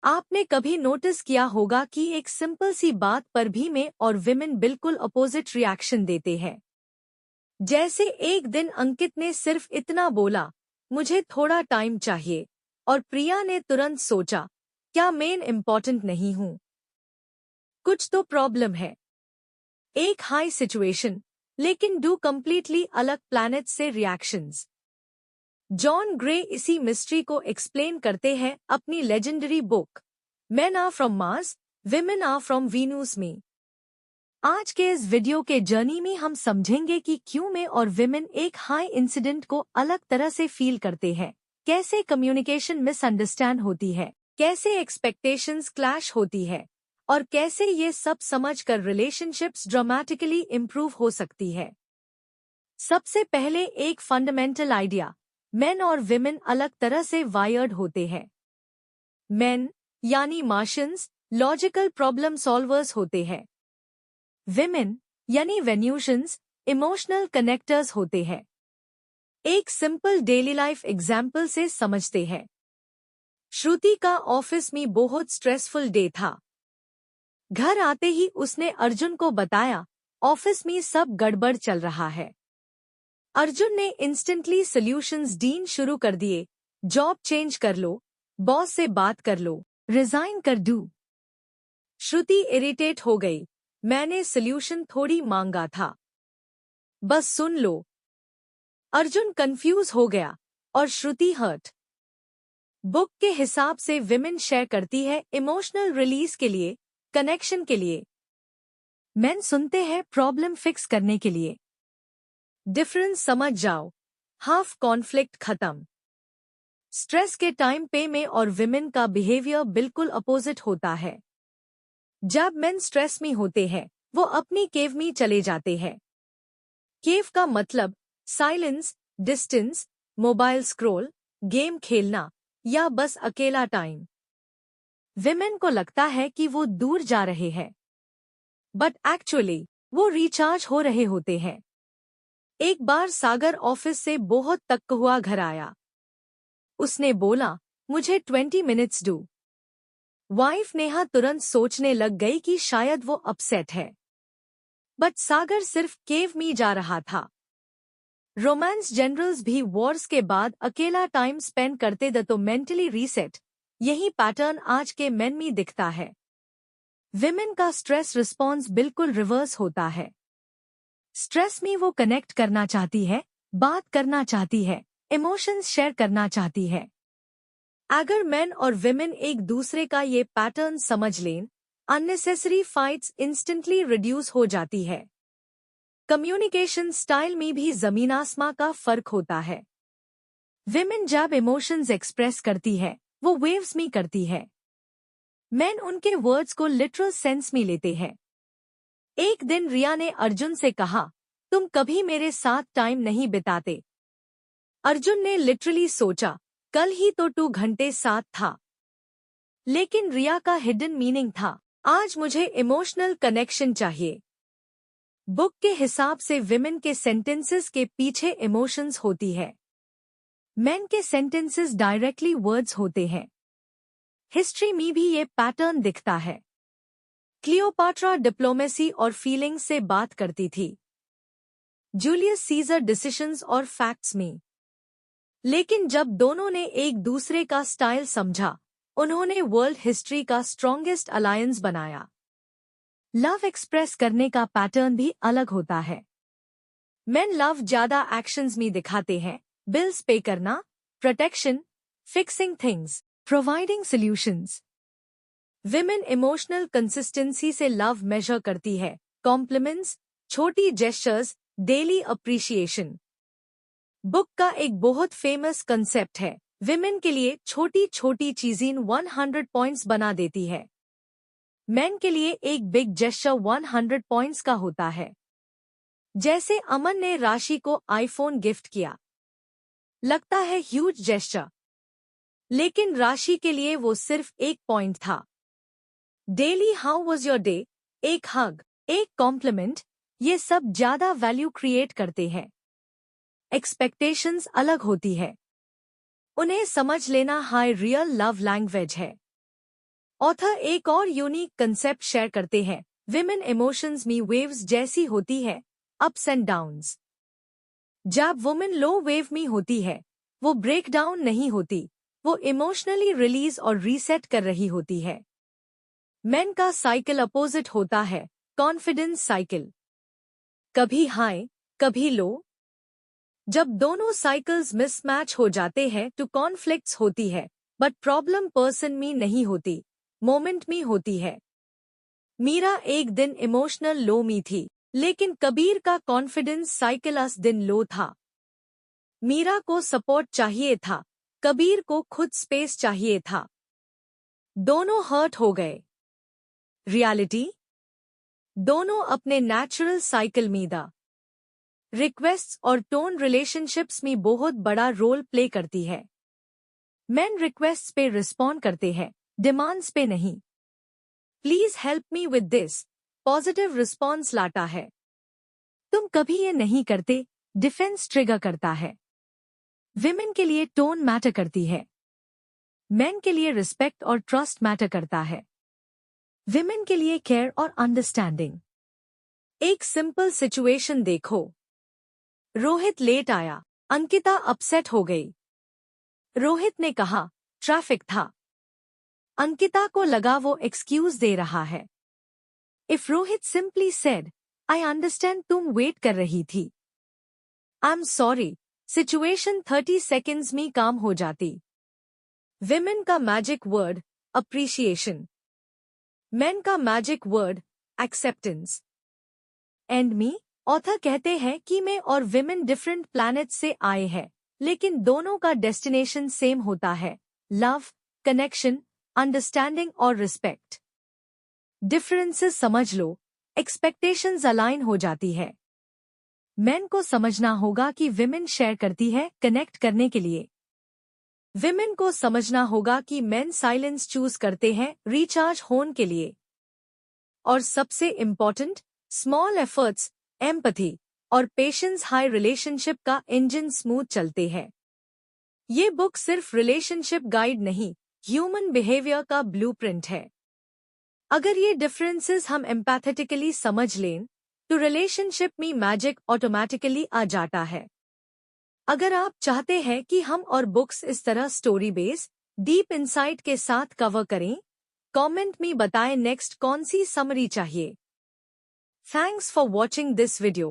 आपने कभी नोटिस किया होगा कि एक सिंपल सी बात पर भी मेन और विमेन बिल्कुल अपोजिट रिएक्शन देते हैं। जैसे एक दिन अंकित ने सिर्फ इतना बोला, मुझे थोड़ा टाइम चाहिए, और प्रिया ने तुरंत सोचा, क्या मेन इम्पोर्टेंट नहीं हूं? कुछ तो प्रॉब्लम है। एक हाई सिचुएशन, लेकिन डू कंप्लीटली अलग प्लैनेट से रिएक्शंस। जॉन ग्रे इसी मिस्ट्री को एक्सप्लेन करते हैं अपनी legendary book men are from Mars, women are from Venus में। आज के इस वीडियो के जर्नी में हम समझेंगे कि क्यों में और विमेन एक हाई इंसिडेंट को अलग तरह से फील करते हैं, कैसे कम्युनिकेशन मिसअंडरस्टैंड होती है, कैसे एक्सपेक्टेशंस क्लैश होती है, और कैसे ये सब समझकर रिलेशनशिप्स ड्रामेटिकली इम्प्रूव हो सकती है। सबसे पहले एक फंडामेंटल आइडिया, मेन और विमेन अलग तरह से वायर्ड होते हैं। मेन यानी मार्शियंस, लॉजिकल प्रॉब्लम सॉल्वर्स होते हैं। विमेन यानी वेन्यूशंस, इमोशनल कनेक्टर्स होते हैं। एक सिंपल डेली लाइफ एग्जाम्पल से समझते हैं। श्रुति का ऑफिस में बहुत स्ट्रेसफुल डे था। घर आते ही उसने अर्जुन को बताया, ऑफिस में सब गड़बड़ चल रहा है। अर्जुन ने इंस्टेंटली सॉल्यूशंस ढूंढना शुरू कर दिए। जॉब चेंज कर लो, बॉस से बात कर लो, रिजाइन कर दो। श्रुति इरिटेट हो गई, मैंने सॉल्यूशन थोड़ी मांगा था, बस सुन लो। अर्जुन कंफ्यूज हो गया और श्रुति हर्ट। बुक के हिसाब से विमेन शेयर करती है इमोशनल रिलीज के लिए, कनेक्शन के लिए। मेन सुनते हैं प्रॉब्लम फिक्स करने के लिए। डिफरेंस समझ जाओ, हाफ कॉन्फ्लिक्ट खत्म। स्ट्रेस के टाइम पे में और विमेन का बिहेवियर बिल्कुल अपोजिट होता है। जब मेन स्ट्रेस में होते हैं, वो अपनी केव में चले जाते हैं। केव का मतलब silence, distance, mobile scroll, game खेलना या बस अकेला टाइम। विमेन को लगता है कि वो दूर जा रहे हैं, बट एक्चुअली वो रिचार्ज हो रहे होते हैं। एक बार सागर ऑफिस से बहुत थका हुआ घर आया। उसने बोला, मुझे 20 मिनट्स दो। वाइफ नेहा तुरंत सोचने लग गई कि शायद वो अपसेट है, बट सागर सिर्फ केव में जा रहा था। रोमांस जनरल्स भी वॉर्स के बाद अकेला टाइम स्पेंड करते द तो मेंटली रीसेट। यही पैटर्न आज के मेन में दिखता है। विमेन का स्ट्रेस रिस्पॉन्स बिल्कुल रिवर्स होता है। स्ट्रेस में वो कनेक्ट करना चाहती है, बात करना चाहती है, इमोशंस शेयर करना चाहती है। अगर मेन और विमेन एक दूसरे का ये पैटर्न समझ लें, अननेसेसरी फाइट्स इंस्टेंटली रिड्यूस हो जाती है। कम्युनिकेशन स्टाइल में भी जमीन आसमां का फर्क होता है। विमेन जब इमोशंस एक्सप्रेस करती है, वो वेव्स में करती है। मेन उनके वर्ड्स को लिटरल सेंस में लेते हैं। एक दिन रिया ने अर्जुन से कहा, तुम कभी मेरे साथ टाइम नहीं बिताते। अर्जुन ने लिटरली सोचा, कल ही तो 2 घंटे साथ था। लेकिन रिया का हिडन मीनिंग था, आज मुझे इमोशनल कनेक्शन चाहिए। बुक के हिसाब से विमेन के सेंटेंसेस के पीछे इमोशंस होती है। मेन के सेंटेंसेस डायरेक्टली वर्ड्स होते हैं। हिस्ट्री में भी ये पैटर्न दिखता है। क्लियोपाट्रा डिप्लोमेसी और फीलिंग्स से बात करती थी, जूलियस सीजर डिसीजंस और फैक्ट्स में। लेकिन जब दोनों ने एक दूसरे का स्टाइल समझा, उन्होंने वर्ल्ड हिस्ट्री का स्ट्रॉन्गेस्ट अलायंस बनाया। लव एक्सप्रेस करने का पैटर्न भी अलग होता है। मेन लव ज्यादा एक्शंस में दिखाते हैं, बिल्स पे करना, protection, fixing things, providing solutions. Women emotional consistency से लव मेजर करती है, कॉम्प्लीमेंट्स, छोटी जेस्चर्स, डेली अप्रिशिएशन। बुक का एक बहुत फेमस कंसेप्ट है, विमेन के लिए छोटी छोटी चीजें 100 पॉइंट्स बना देती है। मेन के लिए एक बिग जेस्चर 100 पॉइंट्स का होता है। जैसे अमन ने राशि को आईफोन गिफ्ट किया, लगता है ह्यूज जेस्चर, लेकिन राशि के लिए वो सिर्फ 1 पॉइंट था। Daily how was your day, एक हग, एक कॉम्प्लीमेंट, ये सब ज्यादा वैल्यू क्रिएट करते हैं। एक्सपेक्टेशंस अलग होती है। उन्हें समझ लेना हाई रियल लव लैंग्वेज है। ऑथर एक और यूनिक कंसेप्ट शेयर करते हैं। विमेन इमोशंस में वेव्स जैसी होती है, अप्स एंड डाउन्स। जब वुमेन लो वेव में होती है, वो ब्रेक डाउन नहीं होती, वो इमोशनली रिलीज और रीसेट कर रही होती है। मेन का साइकिल अपोजिट होता है, कॉन्फिडेंस साइकिल। कभी हाई, कभी लो। जब दोनों साइकिल्स मिसमैच हो जाते हैं तो कॉन्फ्लिक्ट्स होती है, बट प्रॉब्लम पर्सन में नहीं होती, मोमेंट में होती है। मीरा एक दिन इमोशनल लो में थी, लेकिन कबीर का कॉन्फिडेंस साइकिल उस दिन लो था। मीरा को सपोर्ट चाहिए था, कबीर को खुद स्पेस चाहिए था। दोनों हर्ट हो गए। रियलिटी? दोनों अपने नेचुरल साइकिल में दा। रिक्वेस्ट्स और टोन रिलेशनशिप्स में बहुत बड़ा रोल प्ले करती है। मेन रिक्वेस्ट्स पे रिस्पॉन्ड करते हैं, डिमांड्स पे नहीं। Please help me with this, positive response लाता है। तुम कभी ये नहीं करते, डिफेंस ट्रिगर करता है। विमेन के लिए टोन मैटर करती है, मेन के लिए रिस्पेक्ट और ट्रस्ट मैटर करता है। विमेन के लिए केयर और अंडरस्टैंडिंग। एक सिंपल सिचुएशन देखो। रोहित लेट आया, अंकिता अपसेट हो गई। रोहित ने कहा, ट्रैफिक था। अंकिता को लगा वो एक्सक्यूज दे रहा है। If Rohit simply said, I understand तुम वेट कर रही थी, I am sorry, situation 30 seconds में काम हो जाती। विमेन का मैजिक वर्ड अप्रिशिएशन, मेन का magic word acceptance. And me, author कहते हैं कि मैं और विमेन डिफरेंट प्लैनेट से आए हैं, लेकिन दोनों का डेस्टिनेशन सेम होता है, लव, कनेक्शन, अंडरस्टैंडिंग और रिस्पेक्ट। डिफरेंसेस समझ लो, एक्सपेक्टेशंस अलाइन हो जाती है। मेन को समझना होगा कि विमेन शेयर करती है कनेक्ट करने के लिए। विमेन को समझना होगा कि मेन साइलेंस चूज करते हैं रिचार्ज होने के लिए। और सबसे इम्पोर्टेंट, स्मॉल एफर्ट्स, एम्पैथी और पेशेंस हाई रिलेशनशिप का इंजन स्मूथ चलते हैं। ये बुक सिर्फ रिलेशनशिप गाइड नहीं, ह्यूमन बिहेवियर का ब्लूप्रिंट है। अगर ये डिफरेंसेस हम एम्पैथेटिकली समझ लें, तो रिलेशनशिप में मैजिक ऑटोमेटिकली आ जाता है। अगर आप चाहते हैं कि हम और बुक्स इस तरह स्टोरी बेस, डीप इंसाइट के साथ कवर करें, कमेंट में बताएं नेक्स्ट कौन सी समरी चाहिए। Thanks for watching this video.